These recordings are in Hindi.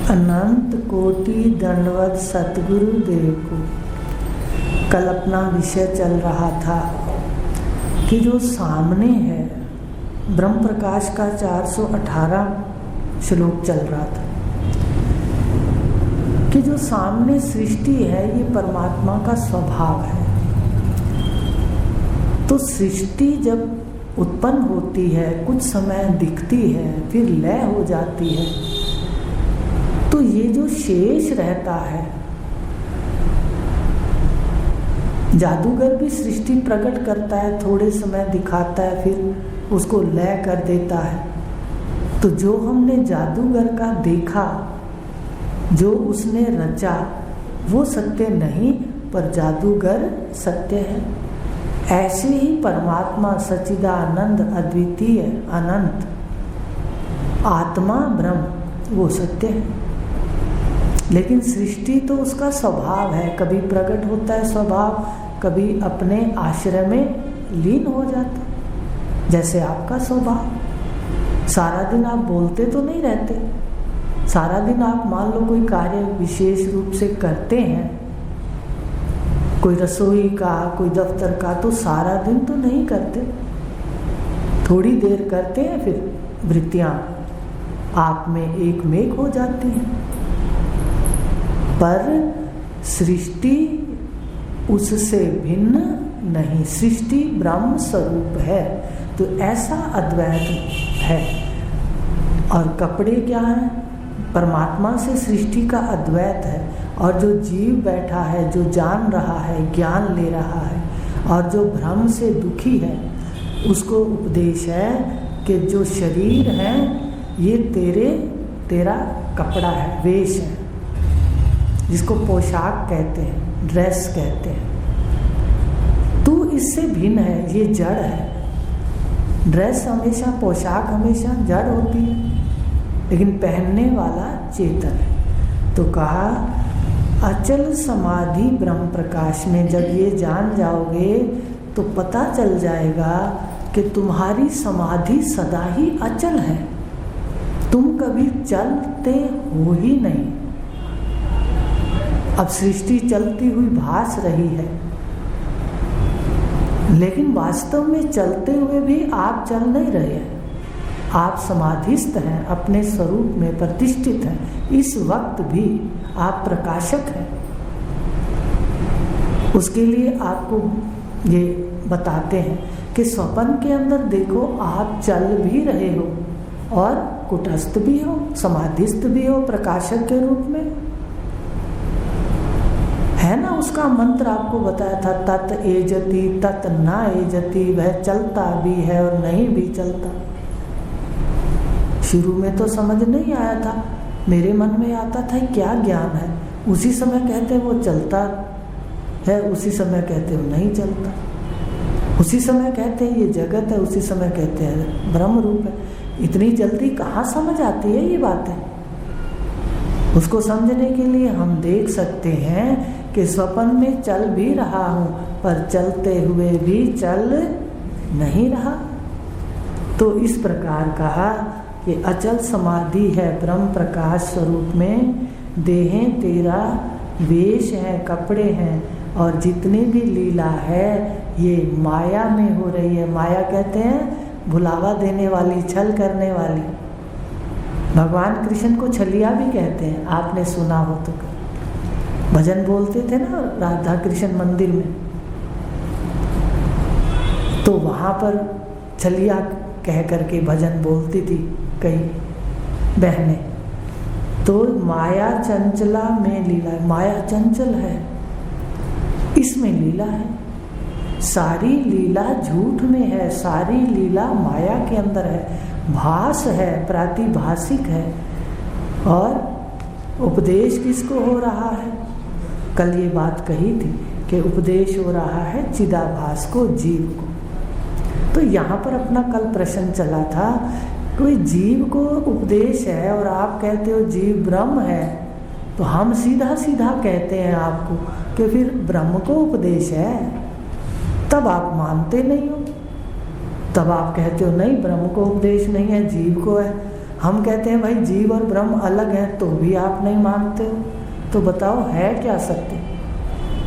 अनंत कोटि दंडवत सतगुरु देव को। कल अपना विषय चल रहा था कि जो सामने है ब्रह्म प्रकाश का 418 श्लोक चल रहा था कि जो सामने सृष्टि है ये परमात्मा का स्वभाव है। तो सृष्टि जब उत्पन्न होती है, कुछ समय दिखती है, फिर लय हो जाती है, तो ये जो शेष रहता है, जादूगर भी सृष्टि प्रकट करता है, थोड़े समय दिखाता है, फिर उसको लय कर देता है। तो जो हमने जादूगर का देखा, जो उसने रचा, वो सत्य नहीं, पर जादूगर सत्य है। ऐसे ही परमात्मा सच्चिदानंद अद्वितीय अनंत आत्मा ब्रह्म वो सत्य है। लेकिन सृष्टि तो उसका स्वभाव है, कभी प्रकट होता है स्वभाव, कभी अपने आश्रय में लीन हो जाता है। जैसे आपका स्वभाव, सारा दिन आप बोलते तो नहीं रहते, सारा दिन आप मान लो कोई कार्य विशेष रूप से करते हैं, कोई रसोई का, कोई दफ्तर का, तो सारा दिन तो नहीं करते, थोड़ी देर करते हैं, फिर वृत्तियां आप में एक मेघ हो जाती हैं। पर सृष्टि उससे भिन्न नहीं, सृष्टि ब्रह्म स्वरूप है। तो ऐसा अद्वैत है। और कपड़े क्या है? परमात्मा से सृष्टि का अद्वैत है। और जो जीव बैठा है, जो जान रहा है, ज्ञान ले रहा है, और जो भ्रम से दुखी है, उसको उपदेश है कि जो शरीर है ये तेरा कपड़ा है, वेश है, जिसको पोशाक कहते हैं, ड्रेस कहते हैं। तू इससे भिन्न है, ये जड़ है। ड्रेस हमेशा, पोशाक हमेशा जड़ होती है, लेकिन पहनने वाला चेतन है। तो कहा अचल समाधि ब्रह्म प्रकाश में जब ये जान जाओगे तो पता चल जाएगा कि तुम्हारी समाधि सदा ही अचल है, तुम कभी चलते हो ही नहीं। अब सृष्टि चलती हुई भास रही है, लेकिन वास्तव में चलते हुए भी आप चल नहीं रहे हैं, आप समाधिस्थ हैं, अपने स्वरूप में प्रतिष्ठित हैं। इस वक्त भी आप प्रकाशक हैं। उसके लिए आपको ये बताते हैं कि स्वप्न के अंदर देखो आप चल भी रहे हो और कुटस्थ भी हो, समाधिस्थ भी हो, प्रकाशक के रूप में है ना। उसका मंत्र आपको बताया था, तत् एजति तत् न एजति, वह चलता भी है और नहीं भी चलता। शुरू में तो समझ नहीं आया था, मेरे मन में आता था क्या ज्ञान है, उसी समय कहते वो चलता है, उसी समय कहते वो नहीं चलता, उसी समय कहते हैं ये जगत है, उसी समय कहते हैं ब्रह्म रूप है। इतनी जल्दी कहाँ समझ आती है ये बातें। उसको समझने के लिए हम देख सकते हैं कि स्वप्न में चल भी रहा हूँ, पर चलते हुए भी चल नहीं रहा। तो इस प्रकार कहा कि अचल समाधि है ब्रह्म प्रकाश स्वरूप में, देहें तेरा वेश है, कपड़े हैं, और जितनी भी लीला है ये माया में हो रही है। माया कहते हैं भुलावा देने वाली, छल करने वाली। भगवान कृष्ण को छलिया भी कहते हैं, आपने सुना हो तो। भजन बोलते थे ना राधा कृष्ण मंदिर में, तो वहां पर छलिया कह करके भजन बोलती थी कई बहनें। तो माया चंचला में लीला, माया चंचल है, इसमें लीला है। सारी लीला झूठ में है, सारी लीला माया के अंदर है, भास है, प्रातिभासिक है। और उपदेश किसको हो रहा है? कल ये बात कही थी कि उपदेश हो रहा है चिदाभास को, जीव को। तो यहाँ पर अपना कल प्रश्न चला था, कोई जीव को उपदेश है और आप कहते हो जीव ब्रह्म है, तो हम सीधा सीधा कहते हैं आपको कि फिर ब्रह्म को उपदेश है, तब आप मानते नहीं हो। तब आप कहते हो नहीं ब्रह्म को उपदेश नहीं है, जीव को है। हम कहते हैं भाई जीव और ब्रह्म अलग हैं, तो भी आप नहीं मानते हो, तो बताओ है क्या सत्य?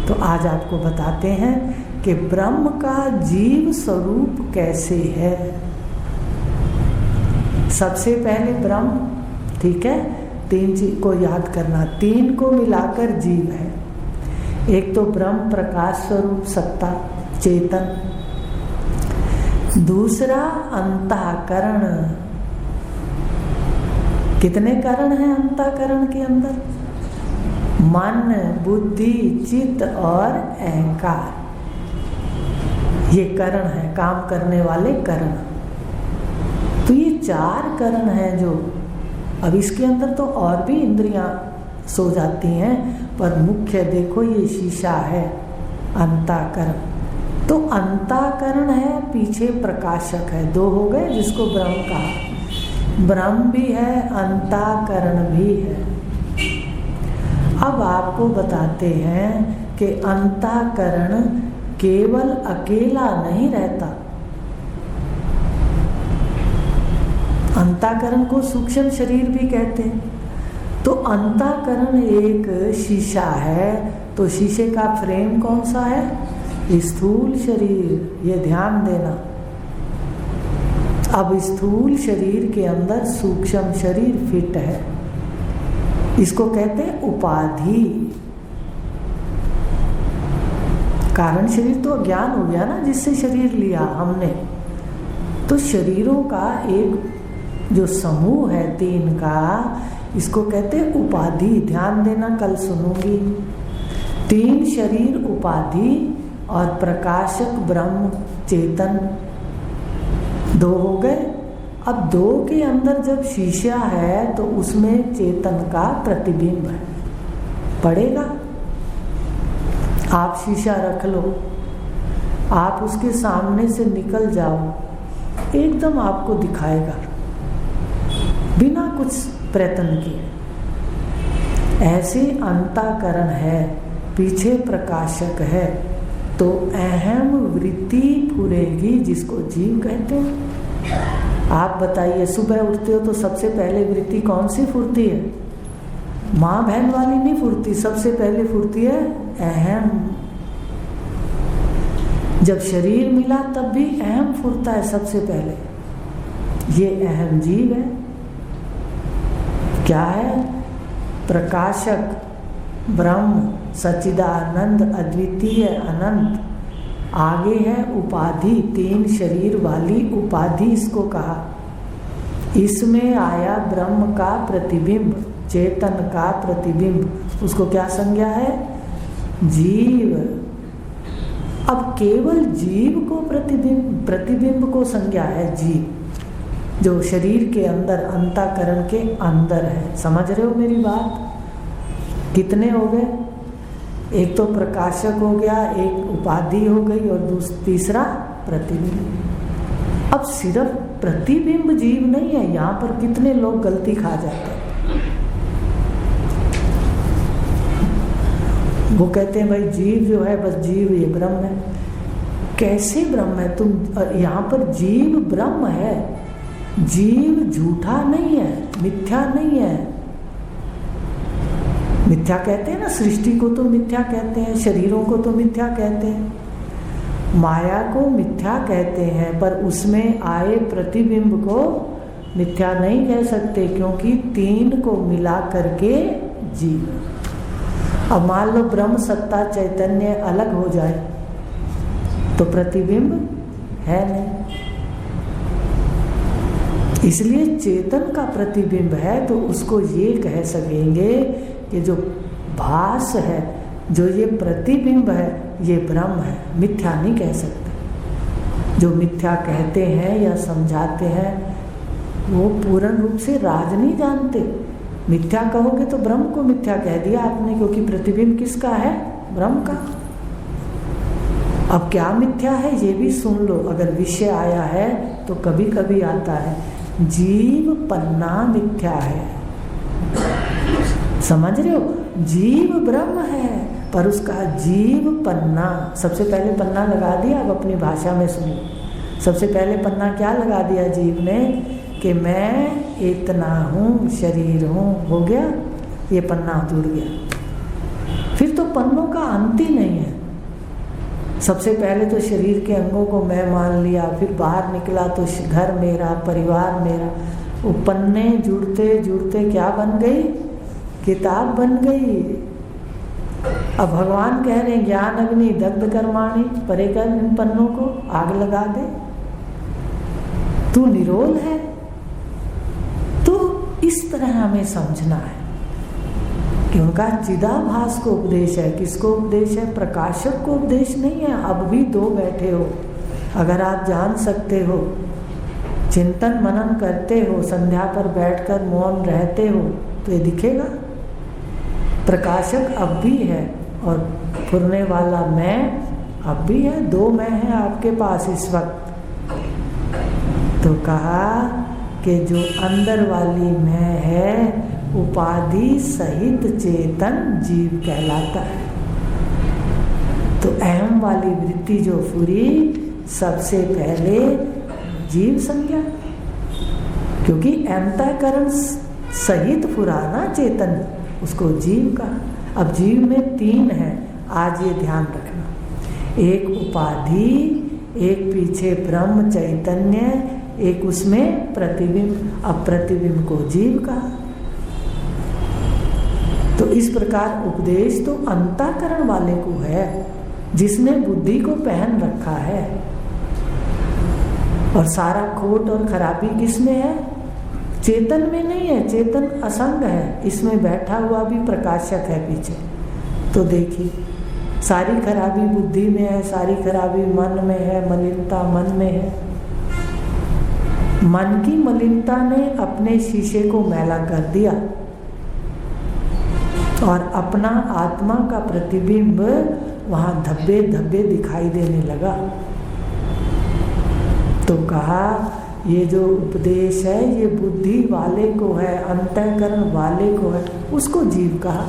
तो आज आपको बताते हैं कि ब्रह्म का जीव स्वरूप कैसे है। सबसे पहले ब्रह्म, ठीक है, 3 चीज को याद करना, 3 को मिलाकर जीव है। एक तो ब्रह्म प्रकाश स्वरूप सत्ता चेतन, दूसरा अंतःकरण। कितने करण हैं अंतःकरण के अंदर? मन, बुद्धि, चित्त और अहंकार, ये करण है, काम करने वाले करण। तो ये 4 करण हैं जो, अब इसके अंदर तो और भी इंद्रियां सो जाती हैं, पर मुख्य देखो ये शीशा है अंतःकरण। तो अंतःकरण है, पीछे प्रकाशक है, 2 हो गए, जिसको ब्रह्म कहा। ब्रह्म भी है, अंतःकरण भी है। अब आपको बताते हैं कि अंतःकरण केवल अकेला नहीं रहता। अंतःकरण को सूक्ष्म शरीर भी कहते हैं। तो अंतःकरण एक शीशा है, तो शीशे का फ्रेम कौन सा है? स्थूल शरीर, ये ध्यान देना। अब स्थूल शरीर के अंदर सूक्ष्म शरीर फिट है, इसको कहते हैं उपाधि। कारण शरीर तो ज्ञान हो गया ना, जिससे शरीर लिया हमने। तो शरीरों का एक जो समूह है 3 का, इसको कहते हैं उपाधि। ध्यान देना, कल सुनूंगी। 3 शरीर उपाधि और प्रकाशक ब्रह्म चेतन, 2 हो गए। अब 2 के अंदर जब शीशा है तो उसमें चेतन का प्रतिबिंब है, पड़ेगा। आप शीशा रख लो, आप उसके सामने से निकल जाओ, एकदम आपको दिखाएगा बिना कुछ प्रयत्न किए। ऐसे अंतःकरण है, पीछे प्रकाशक है, तो अहम वृत्ति फुरेगी, जिसको जीव कहते हैं। आप बताइए, सुबह उठते हो तो सबसे पहले वृत्ति कौन सी फुरती है? माँ बहन वाली नहीं फुरती, सबसे पहले फुरती है अहम। जब शरीर मिला तब भी अहम फुरता है सबसे पहले। ये अहम जीव है। क्या है? प्रकाशक ब्रह्म, सच्चिदानंद, अद्वितीय, अनंत। आगे है उपाधि, 3 शरीर वाली उपाधि इसको कहा। इसमें आया ब्रह्म का प्रतिबिंब, चेतन का प्रतिबिंब, उसको क्या संज्ञा है? जीव। अब केवल जीव को प्रतिबिंब को संज्ञा है जीव, जो शरीर के अंदर, अंतःकरण के अंदर है। समझ रहे हो मेरी बात? कितने हो गए? एक तो प्रकाशक हो गया, एक उपाधि हो गई, और तीसरा प्रतिबिंब। अब सिर्फ प्रतिबिंब जीव नहीं है, यहाँ पर कितने लोग गलती खा जाते हैं। वो कहते हैं भाई जीव जो है बस जीव, ये ब्रह्म है। कैसे ब्रह्म है? तुम यहाँ पर जीव ब्रह्म है, जीव झूठा नहीं है, मिथ्या नहीं है। मिथ्या कहते हैं ना, सृष्टि को तो मिथ्या कहते हैं, शरीरों को तो मिथ्या कहते हैं, माया को मिथ्या कहते हैं, पर उसमें आए प्रतिबिंब को मिथ्या नहीं कह सकते, क्योंकि 3 को मिला करके जीव। अब मान लो ब्रह्म सत्ता चैतन्य अलग हो जाए तो प्रतिबिंब है नहीं, इसलिए चेतन का प्रतिबिंब है। तो उसको ये कह सकेंगे कि जो भास है, जो ये प्रतिबिंब है, ये ब्रह्म है, मिथ्या नहीं कह सकते। जो मिथ्या कहते हैं या समझाते हैं वो पूर्ण रूप से राज नहीं जानते। मिथ्या कहोगे तो ब्रह्म को मिथ्या कह दिया आपने, क्योंकि प्रतिबिंब किसका है? ब्रह्म का। अब क्या मिथ्या है ये भी सुन लो, अगर विषय आया है तो कभी कभी आता है, जीव पन्ना मिथ्या है। समझ रहे हो? जीव ब्रह्म है, पर उसका जीव पन्ना, सबसे पहले पन्ना लगा दिया। अब अपनी भाषा में सुनो, सबसे पहले पन्ना क्या लगा दिया जीव ने? कि मैं इतना हूँ, शरीर हूँ, हो गया, ये पन्ना जुड़ गया। फिर तो पन्नों का अंत ही नहीं है। सबसे पहले तो शरीर के अंगों को मैं मान लिया, फिर बाहर निकला तो घर मेरा, परिवार मेरा। वो पन्ने जुड़ते जुड़ते क्या बन गई? किताब बन गई। अब भगवान कह रहे हैं ज्ञान अग्नि दग्ध कर्माणि, परे कर इन पन्नों को, आग लगा दे, तू निरोल है। तो इस तरह हमें समझना है कि उनका चिदाभास को उपदेश है। किसको उपदेश है? प्रकाशक को उपदेश नहीं है। अब भी दो बैठे हो, अगर आप जान सकते हो, चिंतन मनन करते हो, संध्या पर बैठकर मौन रहते हो, तो ये दिखेगा। प्रकाशक अब भी है और फुरने वाला मैं अब भी है। दो मैं है आपके पास इस वक्त। तो कहा कि जो अंदर वाली मैं है उपाधि सहित चेतन जीव कहलाता है। तो अहम वाली वृत्ति जो फुरी, सबसे पहले जीव संज्ञा, क्योंकि अंतःकरण सहित फुराना चेतन, उसको जीव का। अब जीव में तीन है, आज ये ध्यान रखना। एक उपाधि, एक पीछे ब्रह्म चैतन्य, एक उसमें प्रतिबिंब। अब प्रतिबिंब को जीव का। तो इस प्रकार उपदेश तो अंतःकरण वाले को है, जिसने बुद्धि को पहन रखा है। और सारा खोट और खराबी किसमें है? चेतन में नहीं है। चेतन असंग है, इसमें बैठा हुआ भी प्रकाशक है पीछे। तो देखिए, सारी खराबी बुद्धि में है, सारी खराबी मन में है, मलिनता मन में है। मन की मलिनता ने अपने शीशे को मैला कर दिया और अपना आत्मा का प्रतिबिंब वहां धब्बे धब्बे दिखाई देने लगा। तो कहा ये जो उपदेश है ये बुद्धि वाले को है, अंतःकरण वाले को है, उसको जीव कहा।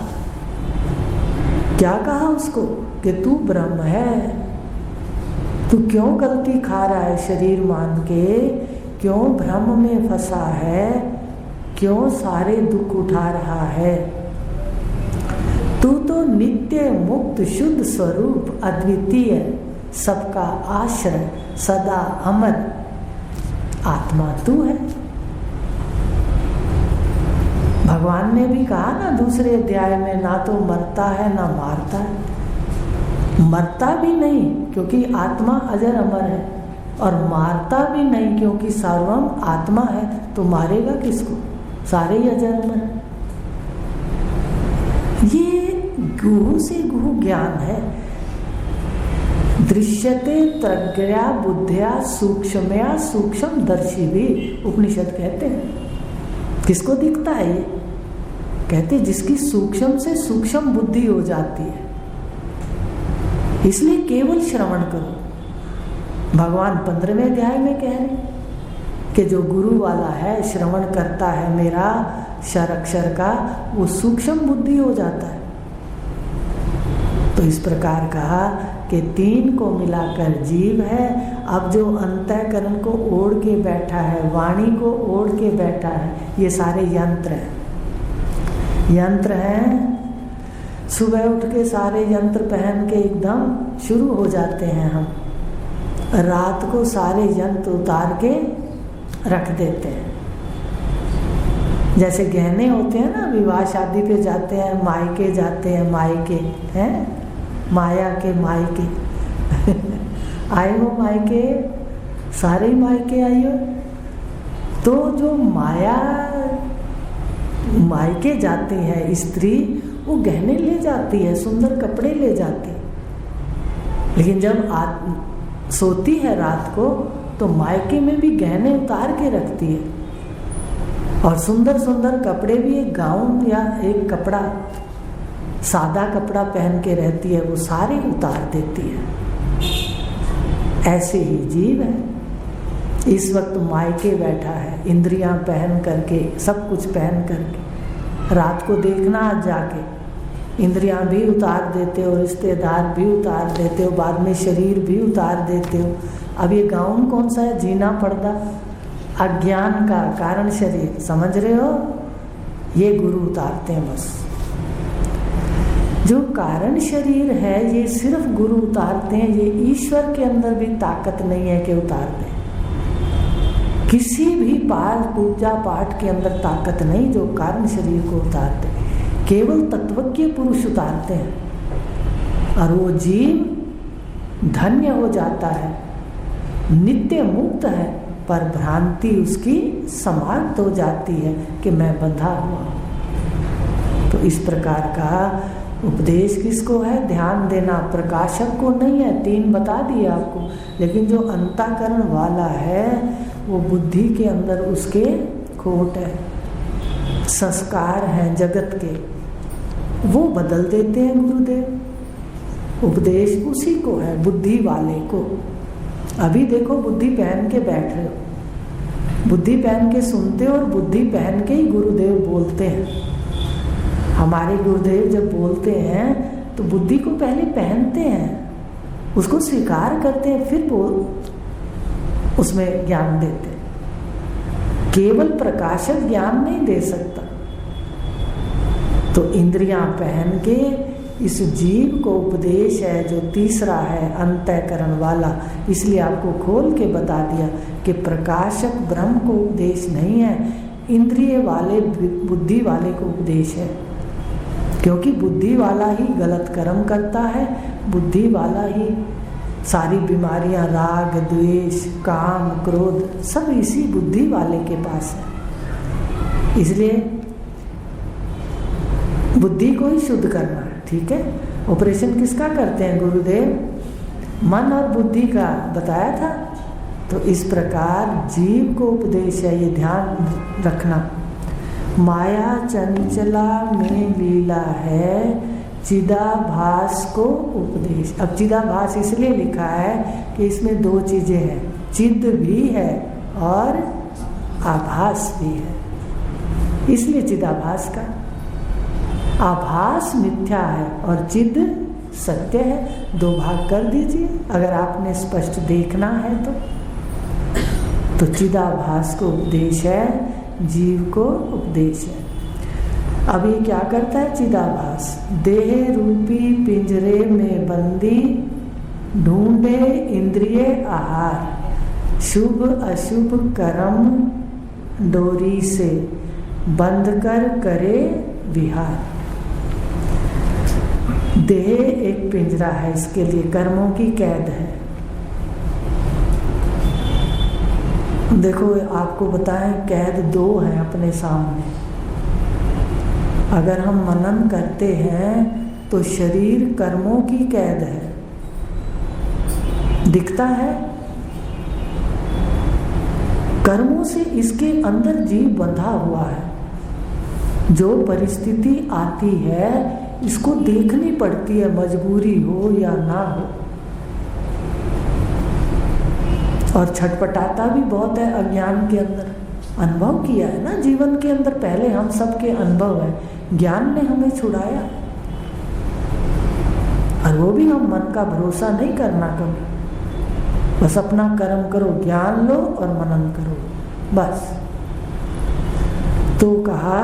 क्या कहा उसको? कि तू ब्रह्म है। तू क्यों गलती खा रहा है शरीर मान के? क्यों भ्रम में फंसा है? क्यों सारे दुख उठा रहा है? तू तो नित्य मुक्त शुद्ध स्वरूप अद्वितीय, सबका आश्रय, सदा अमर आत्मा तू है। भगवान ने भी कहा ना दूसरे अध्याय में, ना तो मरता है ना मारता है। मरता भी नहीं क्योंकि आत्मा अजर अमर है, और मारता भी नहीं क्योंकि सर्वम आत्मा है। तो मारेगा किसको? सारे ही अजर अमर है। ये गुहु से गुहु ज्ञान है। दृश्यते प्रज्ञा बुद्धिया सूक्ष्मया सूक्ष्म दर्शी भी उपनिषद कहते हैं। किसको दिखता है ये? कहते जिसकी सूक्ष्म से सूक्ष्म बुद्धि हो जाती है। इसलिए केवल श्रवण करो। भगवान 15वें अध्याय में कह रहे कि जो गुरु वाला है, श्रवण करता है मेरा क्षर का, वो सूक्ष्म बुद्धि हो जाता है। तो इस प्रकार कहा कि तीन को मिलाकर जीव है। अब जो अंतःकरण को ओढ़ के बैठा है, वाणी को ओढ़ के बैठा है, ये सारे यंत्र हैं। यंत्र हैं। सुबह उठ के सारे यंत्र पहन के एकदम शुरू हो जाते हैं हम। रात को सारे यंत्र उतार के रख देते हैं। जैसे गहने होते हैं ना, विवाह शादी पे जाते हैं, मायके जाते हैं, मायके हैं, माया के मायके आए हो, मायके सारे ही मायके आई हो। तो जो माया मायके जाती है स्त्री, वो गहने ले जाती है, सुंदर कपड़े ले जाती है। लेकिन जब सोती है रात को, तो मायके में भी गहने उतार के रखती है, और सुंदर सुंदर कपड़े भी, एक गाउन या एक कपड़ा, सादा कपड़ा पहन के रहती है, वो सारे उतार देती है। ऐसे ही जीव है। इस वक्त मायके बैठा है, इंद्रियां पहन करके, सब कुछ पहन करके। रात को देखना आज जाके, इंद्रियां भी उतार देते हो, रिश्तेदार भी उतार देते हो, बाद में शरीर भी उतार देते हो। अब ये गाउन कौन सा है? जीना पर्दा अज्ञान का कारण शरीर, समझ रहे हो, ये गुरु उतारते हैं बस। जो कारण शरीर है ये सिर्फ गुरु उतारते हैं, ये ईश्वर के अंदर भी ताकत नहीं है कि उतार दें। किसी भी पूजा पाठ के अंदर ताकत नहीं जो कारण शरीर को उतारते, केवल तत्वज्ञ पुरुष उतारते हैं। और वो जीव धन्य हो जाता है, नित्य मुक्त है, पर भ्रांति उसकी समाप्त हो जाती है कि मैं बंधा हुआ हूं। तो इस प्रकार का उपदेश किसको है? ध्यान देना, प्रकाशक को नहीं है। 3 बता दिए आपको, लेकिन जो अंतःकरण वाला है वो बुद्धि के अंदर उसके खोट है, संस्कार हैं जगत के, वो बदल देते हैं गुरुदेव। उपदेश उसी को है, बुद्धि वाले को। अभी देखो बुद्धि पहन के बैठ रहे हो, बुद्धि पहन के सुनते हो और बुद्धि पहन के ही गुरुदेव बोलते हैं। हमारे गुरुदेव जब बोलते हैं तो बुद्धि को पहले पहनते हैं, उसको स्वीकार करते हैं, फिर उसमें ज्ञान देते हैं। केवल प्रकाशक ज्ञान नहीं दे सकता। तो इंद्रियां पहन के इस जीव को उपदेश है जो तीसरा है अंतःकरण वाला। इसलिए आपको खोल के बता दिया कि प्रकाशक ब्रह्म को उपदेश नहीं है, इंद्रिय वाले बुद्धि वाले को उपदेश है। क्योंकि बुद्धि वाला ही गलत कर्म करता है, बुद्धि वाला ही सारी बीमारियां, राग द्वेष काम क्रोध सब इसी बुद्धि वाले के पास है। इसलिए बुद्धि को ही शुद्ध करना है, ठीक है। ऑपरेशन किसका करते हैं गुरुदेव? मन और बुद्धि का बताया था। तो इस प्रकार जीव को उपदेश है, ये ध्यान रखना। माया चंचला में लीला है, चिदाभास को उपदेश। अब चिदाभास इसलिए लिखा है कि इसमें 2 चीजें हैं, चिद भी है और आभास भी है, इसलिए चिदाभास का। आभास मिथ्या है और चिद सत्य है। 2 भाग कर दीजिए अगर आपने स्पष्ट देखना है तो चिदाभास को उपदेश है, जीव को उपदेश है। अब ये क्या करता है चिदाभास? देह रूपी पिंजरे में बंदी, ढूंढे इंद्रिय आहार, शुभ अशुभ कर्म डोरी से बंद कर करे विहार। देह एक पिंजरा है, इसके लिए कर्मों की कैद है। देखो आपको बताएं, कैद 2 हैं अपने सामने। अगर हम मनन करते हैं तो शरीर कर्मों की कैद है, दिखता है। कर्मों से इसके अंदर जीव बंधा हुआ है। जो परिस्थिति आती है इसको देखनी पड़ती है, मजबूरी हो या ना हो। और छटपटाता भी बहुत है अज्ञान के अंदर। अनुभव किया है ना जीवन के अंदर, पहले हम सबके अनुभव है। ज्ञान ने हमें छुड़ाया, और वो भी हम मन का भरोसा नहीं करना कभी। बस अपना कर्म करो, ज्ञान लो और मनन करो, बस। तो कहा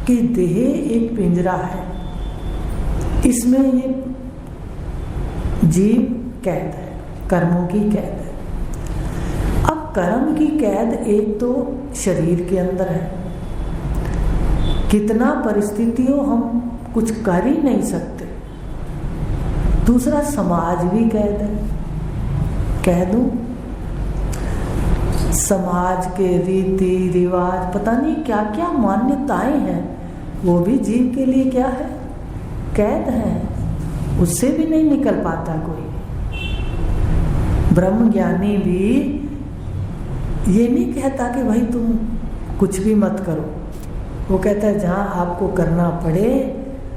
कि देह एक पिंजरा है, इसमें ये जीव कैद है, कर्मों की कैद है। अब कर्म की कैद एक तो शरीर के अंदर है, कितना परिस्थितियों हम कुछ कर ही नहीं सकते। दूसरा समाज भी कैद है। कह दूं, समाज के रीति रिवाज, पता नहीं क्या क्या मान्यताएं हैं, वो भी जीव के लिए क्या है? कैद है। उससे भी नहीं निकल पाता कोई। ब्रह्मज्ञानी भी ये नहीं कहता कि भाई तुम कुछ भी मत करो। वो कहता है जहाँ आपको करना पड़े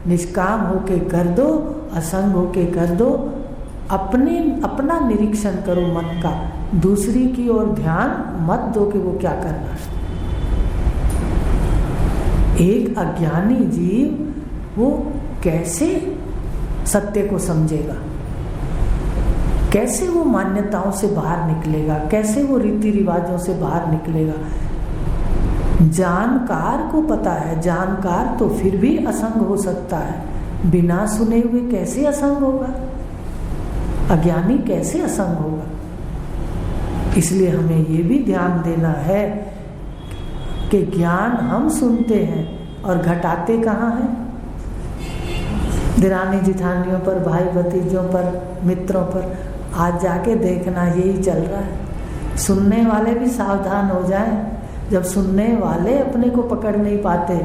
निष्काम होके कर दो, असंग होके कर दो, अपना निरीक्षण करो मन का, दूसरी की ओर ध्यान मत दो कि वो क्या कर रहा है। एक अज्ञानी जीव वो कैसे सत्य को समझेगा, कैसे वो मान्यताओं से बाहर निकलेगा, कैसे वो रीति रिवाजों से बाहर निकलेगा? जानकार को पता है, जानकार तो फिर भी असंग हो सकता है, बिना सुने हुए कैसे असंग होगा? अज्ञानी कैसे असंग होगा? इसलिए हमें ये भी ध्यान देना है कि ज्ञान हम सुनते हैं और घटाते कहाँ हैं? दिरानी जिठानियों पर, भाई भतीजों पर, मित्रों पर। आज जाके देखना यही चल रहा है। सुनने वाले भी सावधान हो जाएं। जब सुनने वाले अपने को पकड़ नहीं पाते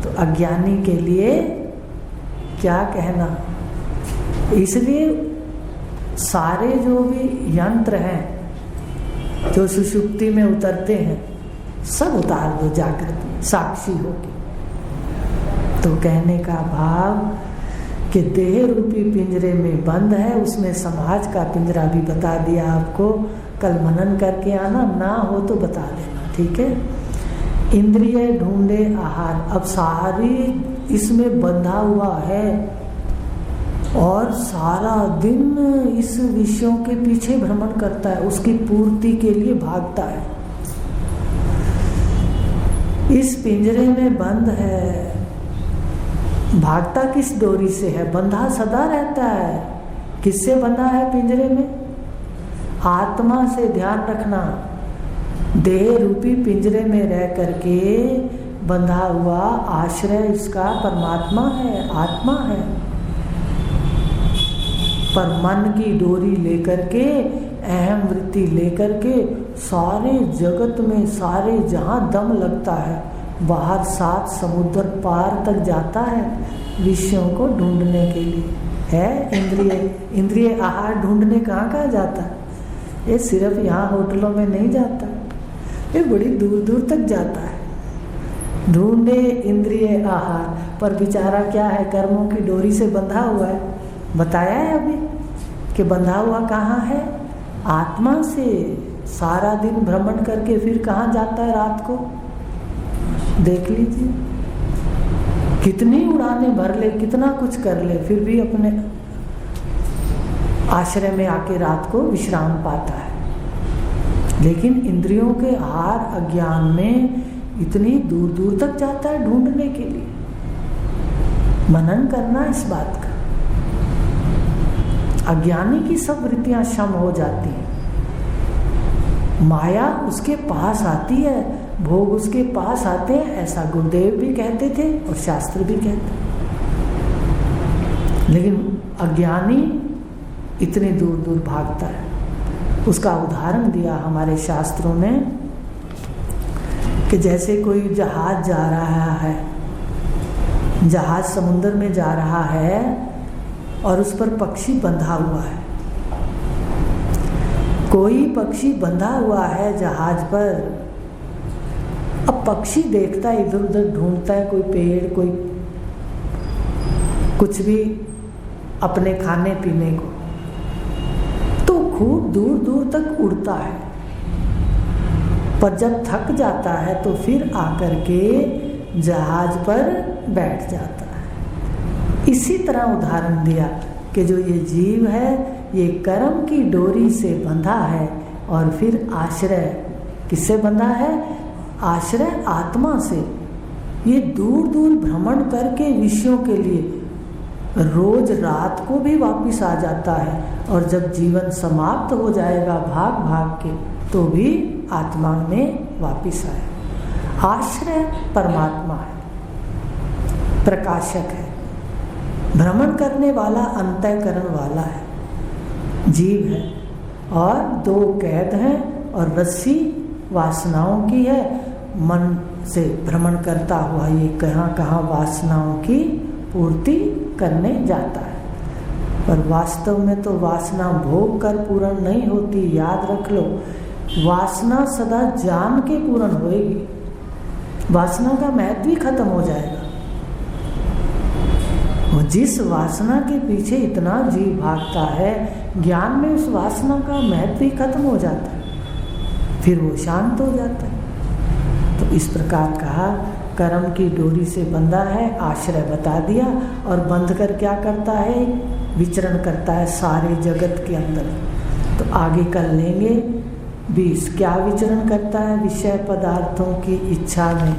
तो अज्ञानी के लिए क्या कहना। इसलिए सारे जो भी यंत्र हैं जो सुषुप्ति में उतरते हैं सब उतार दो जागृत साक्षी होके। तो कहने का भाव कि देह रूपी पिंजरे में बंद है, उसमें समाज का पिंजरा भी बता दिया आपको। कल मनन करके आना, ना हो तो बता देना, ठीक है। इंद्रिय ढूंढे आहार, अब सारी इसमें बंधा हुआ है और सारा दिन इस विषयों के पीछे भ्रमण करता है, उसकी पूर्ति के लिए भागता है। इस पिंजरे में बंद है, भागता किस डोरी से है? बंधा सदा रहता है। किससे बंधा है पिंजरे में? आत्मा से। ध्यान रखना, देह रूपी पिंजरे में रह करके बंधा हुआ आश्रय इसका परमात्मा है, आत्मा है। पर मन की डोरी लेकर के, अहम वृत्ति लेकर के सारे जगत में, सारे जहां दम लगता है बाहर 7 समुद्र पार तक जाता है विषयों को ढूंढने के लिए। है इंद्रिय आहार ढूंढने कहाँ जाता है? ये सिर्फ यहाँ होटलों में नहीं जाता, ये बड़ी दूर दूर तक जाता है। ढूंढे इंद्रिय आहार, पर बेचारा क्या है, कर्मों की डोरी से बंधा हुआ है। बताया है अभी कि बंधा हुआ कहाँ है? आत्मा से। सारा दिन भ्रमण करके फिर कहाँ जाता है रात को? देख लीजिए, कितनी उड़ाने भर ले, कितना कुछ कर ले, फिर भी अपने आश्रय में आके रात को विश्राम पाता है। लेकिन इंद्रियों के आहार अज्ञान में इतनी दूर दूर तक जाता है ढूंढने के लिए। मनन करना इस बात का। अज्ञानी की सब वृत्तियां शम हो जाती हैं, माया उसके पास आती है, भोग उसके पास आते हैं। ऐसा गुरुदेव भी कहते थे और शास्त्र भी कहते। लेकिन अज्ञानी इतनी दूर दूर भागता है। उसका उदाहरण दिया हमारे शास्त्रों ने कि जैसे कोई जहाज जा रहा है, जहाज समुद्र में जा रहा है और उस पर पक्षी बंधा हुआ है। कोई पक्षी बंधा हुआ है जहाज पर। अब पक्षी देखता है, इधर उधर ढूंढता है, कोई पेड़, कोई कुछ भी अपने खाने पीने को, तो खूब दूर दूर तक उड़ता है। पर जब थक जाता है तो फिर आकर के जहाज पर बैठ जाता है। इसी तरह उदाहरण दिया कि जो ये जीव है ये कर्म की डोरी से बंधा है और फिर आश्रय किससे बंधा है? आश्रय आत्मा से। ये दूर दूर भ्रमण करके विषयों के लिए रोज रात को भी वापस आ जाता है और जब जीवन समाप्त हो जाएगा भाग भाग के तो भी आत्मा में वापस आए। आश्रय परमात्मा है, प्रकाशक है, भ्रमण करने वाला, अंतःकरण वाला है, जीव है। और 2 कैद हैं और रस्सी वासनाओं की है। मन से भ्रमण करता हुआ ये कहाँ कहाँ वासनाओं की पूर्ति करने जाता है। पर वास्तव में तो वासना भोग कर पूर्ण नहीं होती। याद रख लो, वासना सदा जान के पूर्ण होएगी। वासना का महत्व ही खत्म हो जाएगा। वो जिस वासना के पीछे इतना जीव भागता है, ज्ञान में उस वासना का महत्व ही खत्म हो जाता है, फिर वो शांत हो जाता है। तो इस प्रकार कहा, कर्म की डोरी से बंधा है, आश्रय बता दिया, और बंध कर क्या करता है? विचरण करता है सारे जगत के अंदर। तो आगे कर लेंगे। 20 क्या विचरण करता है? विषय पदार्थों की इच्छा में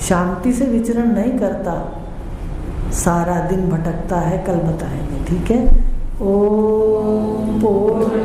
शांति से विचरण नहीं करता, सारा दिन भटकता है। कल बताएंगे, ठीक है। ओम पूर्ण